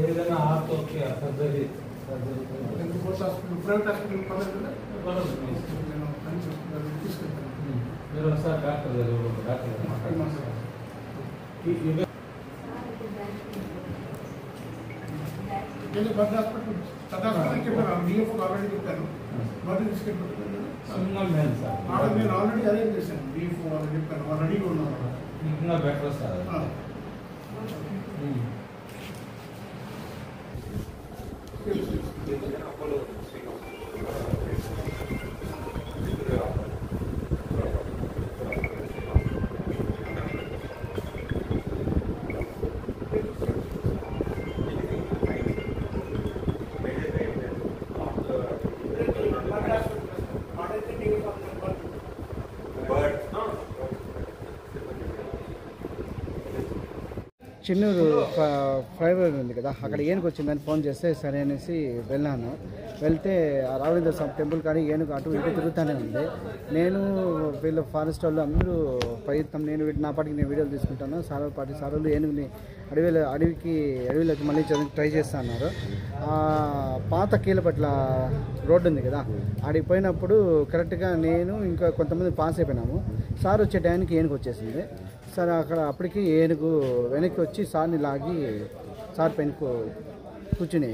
ఏదైనా ఆర్తోకి surgery private hospital మీరు sir doctor already చెప్పాను నేను ఆల్రెడీ అరేంజ్ చేశాను బీఫ్ వాళ్ళు చెప్పాను వాళ్ళు రెడీగా ఉన్నారు ఇంకా బెటర్ సార్ చిన్నూరు ఫ్లైఓవర్ ఉంది కదా, అక్కడ ఏనుగు వచ్చిందని ఫోన్ చేస్తే సరే అనేసి వెళ్ళాను. వెళ్తే రాఘవేంద్ర స్వామి టెంపుల్ కానీ ఏనుగు అటు ఇటు తిరుగుతూనే ఉంది. నేను వీళ్ళు ఫారెస్ట్ వాళ్ళు అందరూ ప్రయత్నం, నేను నా పాటికి నేను వీడియోలు తీసుకుంటాను. సారోళ్ళు ఏనుగుని అడవిలోకి మళ్ళీ ట్రై చేస్తా అన్నారు. పాత కీలపట్ల రోడ్డు ఉంది కదా, ఆడికి పోయినప్పుడు కరెక్ట్గా నేను ఇంకా కొంతమంది పాస్ అయిపోయినాము. సార్ వచ్చే టైంకి ఏనుగు వచ్చేసింది. సార్ అప్పటికి ఏనుగు వెనక్కి వచ్చి సార్ని లాగి సార్ పైన కూర్చుని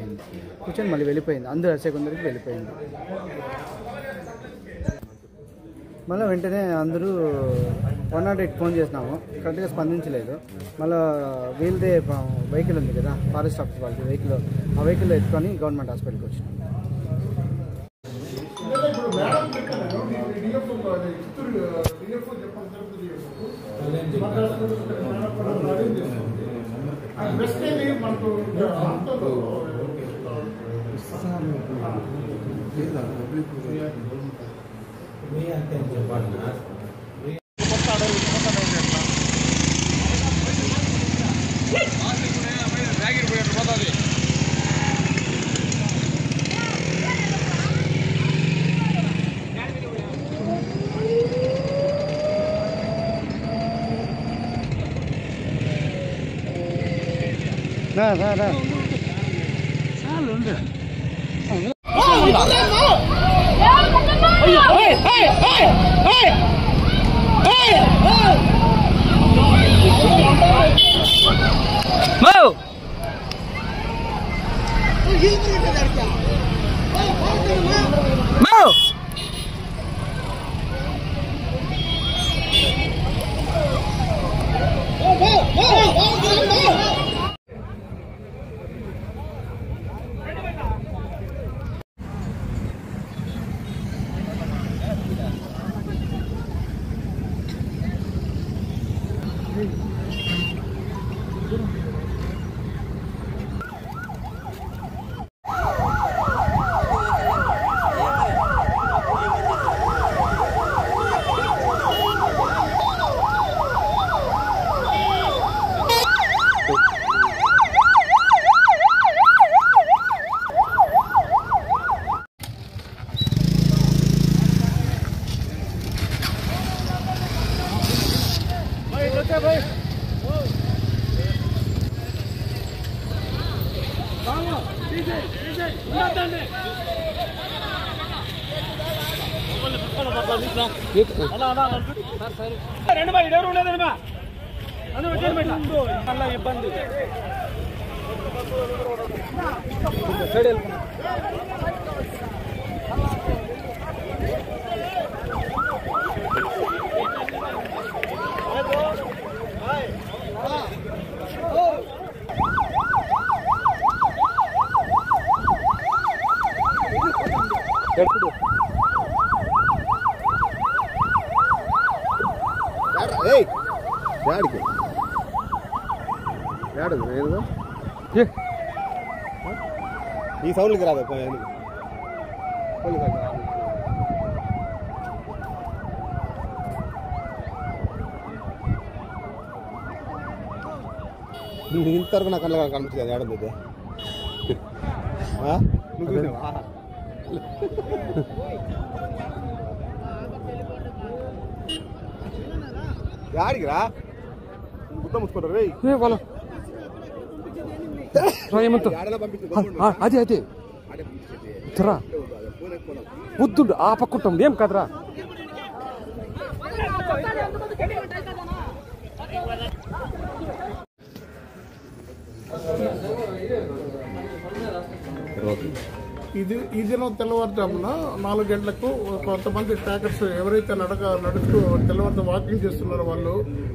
మళ్ళీ వెళ్ళిపోయింది. అందరూ అరిసే కొందరికి వెళ్ళిపోయింది. మళ్ళీ వెంటనే అందరూ 108 ఫోన్ చేసినాము, కరెక్ట్గా స్పందించలేదు. మళ్ళీ వీళ్ళదే వెహికల్ ఉంది కదా, ఫారెస్ట్ ఆఫీస్ వాళ్ళది వెహికల్, ఆ వెహికల్ ఎత్తుకొని గవర్నమెంట్ హాస్పిటల్కి వచ్చినాం. ఇబ్బంది ఈ సౌండ్కి రాదు ఇంతవరకు నాకు కళ్ళ కనిపించదు అది ఆడదు నువ్వు చూసావా యాడికి రా గుద్ద ముచ్చుకుంటారు వాళ్ళు అదే అదే తిరా బుద్ధుడు ఆ పక్కుంటాం ఏం కదరా ఈ దినం తెల్లవారుజామున 4 గంటలకు కొంతమంది ట్రాకర్స్ ఎవరైతే నడుస్తూ తెల్లవారుజాము వాకింగ్ చేస్తున్నారో వాళ్ళు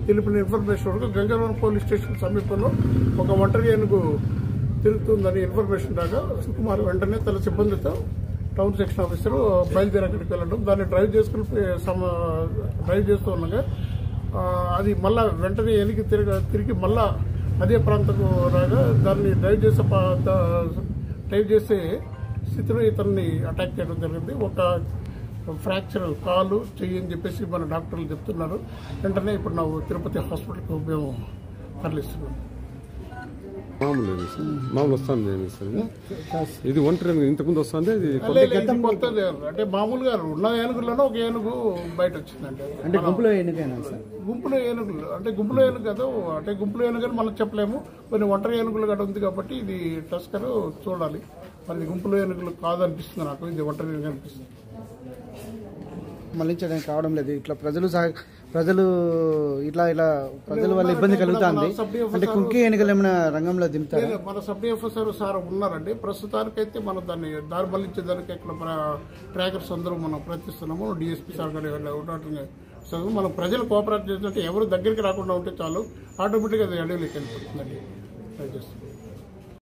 తెలిపిన ఇన్ఫర్మేషన్ వరకు గంగవరం పోలీస్ స్టేషన్ సమీపంలో ఒక ఒంటరి ఏనుగు తిరుగుతుందని ఇన్ఫర్మేషన్ రాగా సుకుమార్ వెంటనే తన సిబ్బందితో టౌన్ సెక్షన్ ఆఫీసర్ బయలుదేరి అక్కడికి వెళ్ళడం దాన్ని డ్రైవ్ చేస్తూ ఉండగా అది మళ్ళా వెంటనే ఏనుగు తిరిగి మళ్ళా అదే ప్రాంతంకు రాగా దాన్ని డ్రైవ్ చేసే స్థితిలో ఇతన్ని అటాక్ చేయడం జరిగింది. ఒక ఫ్రాక్చర్ కాలు చెయ్యి అని చెప్పేసి మన డాక్టర్లు చెప్తున్నారు. వెంటనే ఇప్పుడు ನಾವು తిరుపతి హాస్పిటల్కి మేము తరలిస్తున్నాం. మామూలు వస్తుంది ఇది ఒంటరి ఇంతకుముందు వస్తుంది అంటే మామూలుగా ఉన్న ఏనుగుల్లోనే ఒక ఏనుగు బయట వచ్చిందండి. అంటే గుంపులో ఏనుగైనా సార్ గుంపులో ఏనుగులు అంటే గుంపులో ఏనుగు కదా అంటే గుంపులో ఏనుగు అని మనం చెప్పలేము. కొన్ని ఒంటరి ఏనుగులు కూడా ఉంది కాబట్టి ఇది టస్కర్ చూడాలి. మరి గుంపులో ఏనుగులు కాదనిపిస్తుంది నాకు, ఇది ఒంటరి ఏనుగు అనిపిస్తుంది. మళ్ళించడానికి కావడం లేదు. ఇట్లా ప్రజలు ప్రజల వల్ల ఇబ్బంది కలుగుతుంది. అంటే కుంకి ఏనుగలు ఏమైనా రంగంలో దింపుతారు. మన సబ్ ఆఫీసర్ సార్ ఉన్నారండి. ప్రస్తుతానికైతే మనం దాన్ని దారి మళ్లించేదానికి ఇక్కడ ట్రాకర్స్ అందరూ మనం ప్రయత్నిస్తున్నాము. డిఎస్పీ సార్ మనం ప్రజలు కోఆపరేట్ చేస్తుంటే ఎవరు దగ్గరికి రాకుండా ఉంటే చాలు ఆటోమేటిక్గా అది అడవిలోకి వెళ్ళిపోతుందండి. ట్రై చేస్తున్నాం.